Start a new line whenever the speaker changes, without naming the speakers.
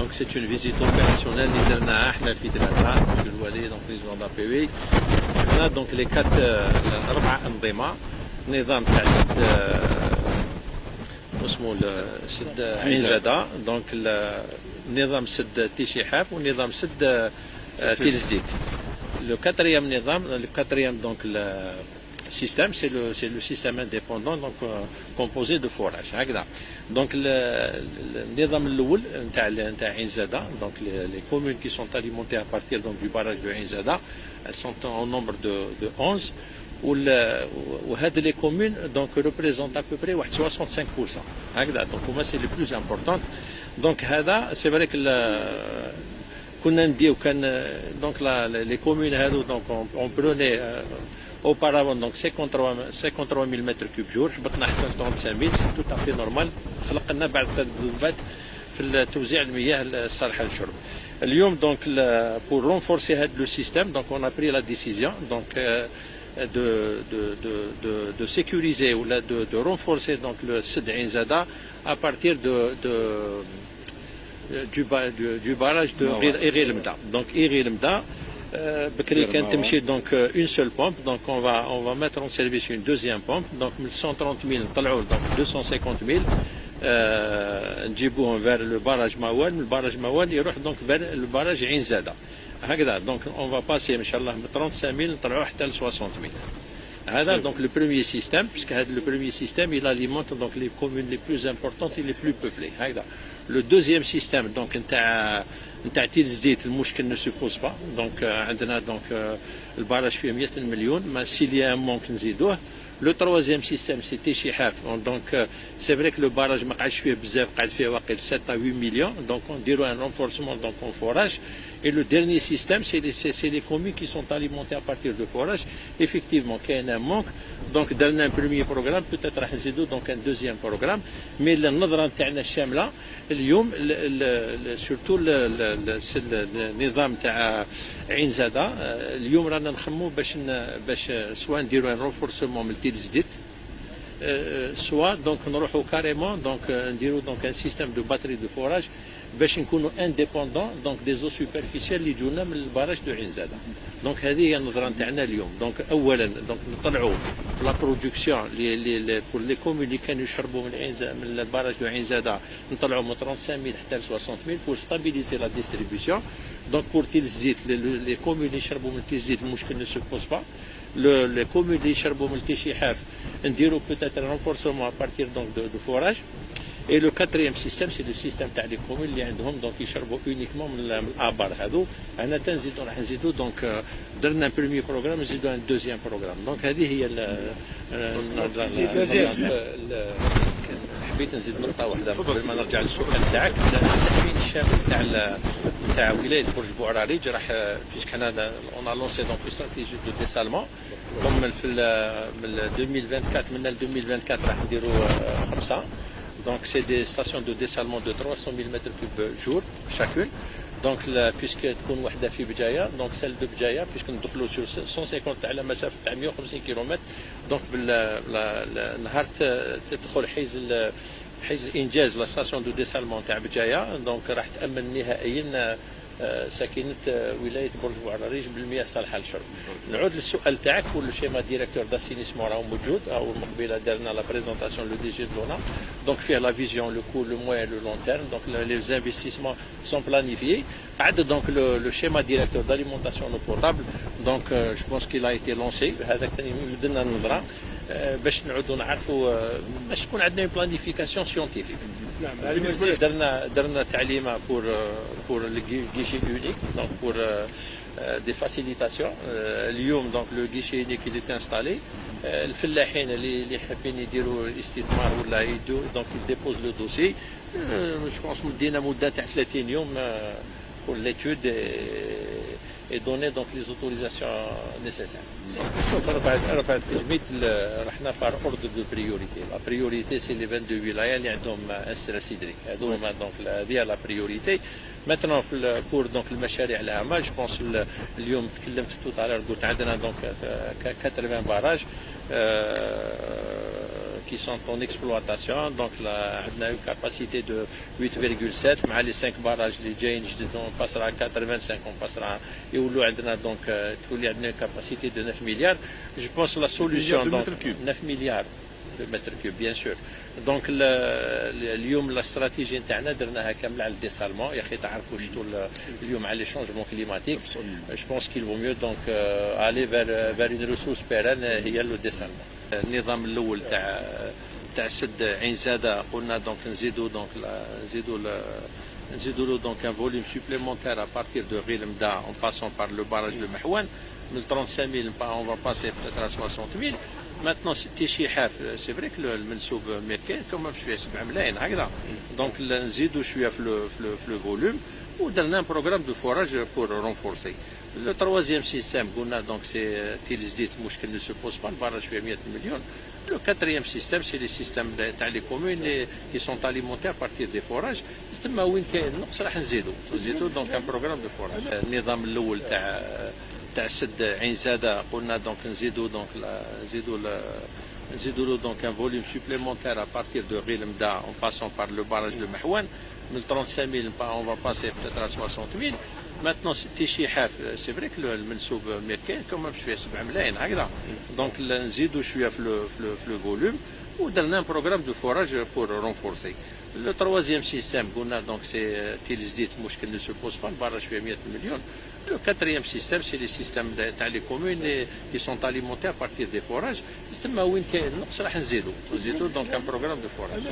Donc c'est une visite opérationnelle اللي درناها احنا في درنا في الوالي دونك لي زون دابي. شفنا دونك لي كات اربع انظمه نظام تاع سد اسمه سد عين زاده دونك نظام سد تيشيحاف ونظام سد تيل جديد. Le quatrième donc le système, c'est le système indépendant donc composé de forages. Donc le عين زاده, donc les communes qui sont alimentées à partir donc, du barrage de عين زاده, elles sont en nombre de 11. وهذه les communes donc représentent à peu près 65%. Donc c'est le plus important. Donc هذا c'est vrai que كنا نديو كان donc les communes هذو donc on prenait auparavant donc 53 000 mètres cubes jour, حبطنا حتى 35 000, c'est tout à fait normal. خلق لنا بعض التذبذبات في توزيع المياه الصالحه للشرب. اليوم donc pour renforcer le système, donc on a pris la décision donc de sécuriser ou de renforcer donc le sud عين زاده à partir du barrage de Iri Lemda. Donc Iri Lemda, Bekri quand تمشي donc une seule pompe, donc on va mettre en service une deuxième pompe, donc 130 000 طلعوا donc 250 000 نجيبوهم vers le barrage Mawan, le barrage Mawan يروح donc vers le barrage عين زاده. هكذا donc on va passer ان شاء الله من 35 000 نطلعوا حتى ل 60 000. هذا donc le premier système, puisque le premier système il alimente donc les communes les plus importantes et les plus peuplées. هكذا. Le deuxième système donc نتاع تيل جديد المشكل ne se pose pas. donc عندنا donc البارج فيه 100 مليون, ما سيليا ممكن نزيدوه. Le troisième système c'est Téchihaf, donc c'est vrai que le barrage ما قعدش فيه بزاف, قعد فيه واقيلا 7 à 8 millions, donc on dirait un renforcement donc en forage. Et le dernier système c'est les communes qui sont alimentées à partir de forage. Effectivement كاين un manque, donc dans un premier programme peut-être راح نزيدو donc un deuxième programme. mais النظرة نتاعنا الشاملة اليوم surtout النظام تاع عين زاده اليوم رانا نخمو باش سواء نديرو ان رونفورسمون من التيل جديد, سوا دونك نروحو كاريمون دونك نديرو دونك ان سيستيم دو باتري دو فوراج باش نكونوا انديبوندون دونك دي زو سوبرفيسيال اللي يجونا من الباراج دو عين زاده. دونك هذه هي النظره نتاعنا اليوم. دونك اولا دونك نطلعوا في لا برودكسيون لي بور لي كومون اللي كانوا يشربوا من عين زاده من الباراج دو عين زاده نطلعوا من 35 000 حتى ل 60 000 pour stabiliser la distribution. Donc pour تيل زيت les communes اللي يشربوا من تيل زيت المشكل ne se pose pas. les communes اللي يشربوا من تيشيحاف نديروا peut-être un renforcement à partir donc de forage. Et le quatrième système c'est le système تاع les communes اللي عندهم donc يشربوا uniquement من الابار هذو. انا تنزيدوا راح نزيدوا donc درنا un premier programme نزيدوا un deuxième programme. donc هذه هي حبيت نزيد نقطه واحده قبل ما نرجع للسؤال تاعك. التأمين الشامل تاع ولايه برج بوعراريج راح بيسك حنا اون ا لونسي دونك استراتيجي دو ديسالمون من 2024 من 2024 راح نديروا 5. donc c'est des stations de dessalement de 300 000 mètres cubes jour chacune. donc puisque تكون وحده في بجايه donc celle de بجايه puisque ندخلوا sur 150 على مسافه تاع 150 كيلومتر. donc بالنهار تدخل حيز انجاز لا ستاسيون دو ديسالمون تاع بجايه. donc راح تامن نهائيا ساكنه ولايه برج بوعراريج بالمياه الصالحه للشرب. نعود للسؤال تاعك. والشيما ديريكتور داسينيسمون راهو موجود, او المقبله دارنا لا بريزونطاسيون لو دي جي دونا. donc فيه لا فيزيون لو كور لو موين لو لون تيرم. donc les investissements sont planifiés. بعد donc le schéma directeur d'alimentation eau potable, donc je pense qu'il a été lancé. هذا ثاني يمدنا النظره باش نعودوا نعرفوا باش تكون عندنا بلانيفيكاسيون سيونتيفيك. درنا تعليمه pour le guichet unique, donc pour des facilitations. اليوم donc le guichet unique il est installé. الفلاحين اللي حابين يديروا الاستثمار ولا يديروا donc ils déposent le dossier. je pense مدينا مده تاع 30 يوم pour l'étude et donner donc les autorisations nécessaires. شوف رفعت تجميد رحنا par ordre de priorité. La priorité c'est les 22 ولاية اللي عندهم استرس هيدريك. هذوما donc هذه la priorité. Maintenant pour donc المشاريع الأعمال je pense اليوم تكلمت tout à l'heure قلت عندنا donc 80 barrages. qui sont en exploitation. Donc là, on a une capacité de 8,7. مع les 5 barrages اللي جايين جدد on passera à 85, on passera يولوا عندنا donc تولي عندنا une capacité de 9 milliards. Je pense la solution donc 9 milliards de mètres cubes bien sûr. Donc اليوم الاستراتيجيه نتاعنا درناها كامله على الديسالمون. يا اخي تعرفوا شتو اليوم على لي شونجمون كليماتيك. Je pense qu'il vaut mieux donc aller vers une ressource pérenne هي لو ديسالمون. النظام الاول تاع سد عين زاده قلنا دونك نزيدوا له donc un volume supplémentaire à partir de Ghilmda en passant par le barrage de Mahouane. من 35 000 on va passer peut-être à 60 000. Maintenant c'était شي حاف c'est vrai que المنسوب ميركان كما شويه 7 ملايين هكذا. دونك نزيدوا شويه في le volume ودرنا un programme de forage pour renforcer. Le troisième système قلنا donc c'est تيل جديد مشكل ne se pose pas. البراج فيه 100 مليون. Le quatrième système, c'est les systèmes تاع les communes qui sont alimentés à partir des forages. تما وين كاين نقص راح نزيدوا donc un programme de forage. النظام الاول تاع سد عين زاده قلنا donc نزيدوا له donc un volume supplémentaire à partir de Ghilmda en passant par le barrage de Mahouane. من 35 000 on va passer peut-être à 60 000. Maintenant c'était شي حاف c'est vrai que المنسوب ميركان كما شويه 7 ملايين هكذا. دونك نزيدوا شويه في le volume ودرنا un programme de forage pour renforcer. Le troisième système قلنا donc c'est تيل جديد مشكل ne se pose pas. البراج فيه 100 مليون. Le quatrième système, c'est les systèmes تاع les communes qui sont alimentés à partir des forages. تما وين كاين نقص راح نزيدوا donc un programme de forage.